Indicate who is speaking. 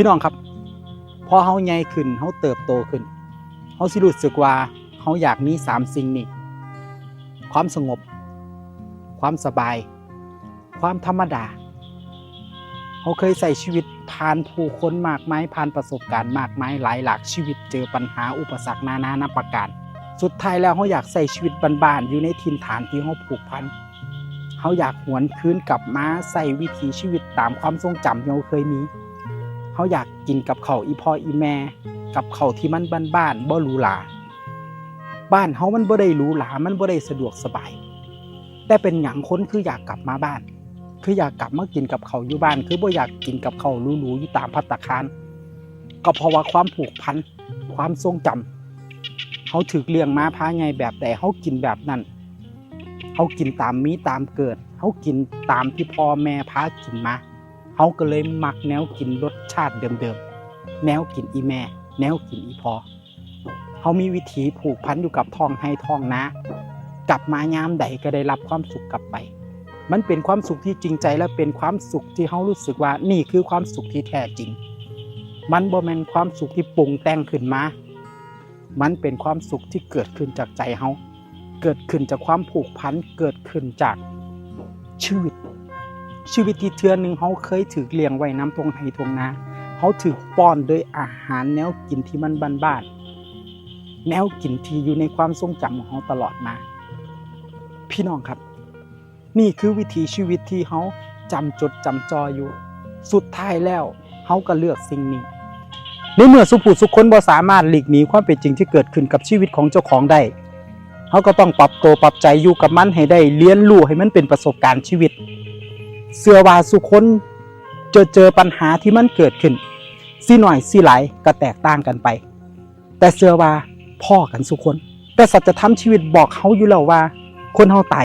Speaker 1: พี่น้องครับพอเฮาใหญ่ขึ้นเฮาเติบโตขึ้นเฮาสิรู้สึกว่าเฮาอยากมี3สิ่งนี้ความสงบความสบายความธรรมดาเฮาเคยใช้ชีวิตผ่านผู้คนมากมายผ่านประสบการณ์มากมายหลายหลากชีวิตเจอปัญหาอุปสรรคนานานับประการสุดท้ายแล้วเฮาอยากใช้ชีวิตบ้านๆอยู่ในถิ่นฐานที่เฮาผูกพันเฮาอยากหวนคืนกลับมาใช้วิถีชีวิตตามความทรงจำที่เฮาเคยมีเฮาอยากกินกับข้าวอีพ่ออีแม่กับข้าวที่มันบ้านๆบ่หรูหราบ้านเฮามันบ่ได้หรูหรามันบ่ได้สะดวกสบายแต่เป็นหยังคนคืออยากกลับมาบ้านคืออยากกลับมากินกับข้าวอยู่บ้านคือบ่อยากกินกับข้าวหรูๆอยู่ตามภัตตาคารก็เพราะว่าความผูกพันความทรงจำเฮาถูกเลี้ยงมาพาไงแบบใดเฮากินแบบนั้นเฮากินตามมีตามเกิดเฮากินตามที่พ่อแม่พากินมาเฮาก็เลยมักแนวกินรสชาติเดิมๆแนวกินอีแม่แนวกินอีพ่อเฮามีวิถีผูกพันอยู่กับท้องไร่ท้องนากลับมายามใดก็ได้รับความสุขกลับไปมันเป็นความสุขที่จริงใจและเป็นความสุขที่เฮารู้สึกว่านี่คือความสุขที่แท้จริงมันบ่แม่นความสุขที่ปรุงแต่งขึ้นมามันเป็นความสุขที่เกิดขึ้นจากใจเฮาเกิดขึ้นจากความผูกพันเกิดขึ้นจากชีวิตที่เทื่อนึงเฮาเคยถูกเลี้ยงไว้น้ำทงไห้ทงนาเฮาถูกป้อนด้วยอาหารแนวกินที่มันบ้านๆแนวกินที่อยู่ในความทรงจำของเฮาตลอดมาพี่น้องครับนี่คือวิถีชีวิตที่เฮาจำจดจำจ่ออยู่สุดท้ายแล้วเฮาก็เลือกสิ่งนี้ในเมื่อสุผู้สุคนบ่สามารถหลีกหนีความเป็นจริงที่เกิดขึ้นกับชีวิตของเจ้าของได้เฮาก็ต้องปรับตัวปรับใจอยู่กับมันให้ได้เรียนรู้ให้มันเป็นประสบการณ์ชีวิตเชื่อว่าสุคนเจอปัญหาที่มันเกิดขึ้นสิหน่อยสิหลายก็แตกต่างกันไปแต่เชื่อว่าพ่อกันสุคนแต่สัจธรรมชีวิตบอกเฮาอยู่แล้วว่าคนเฮาตาย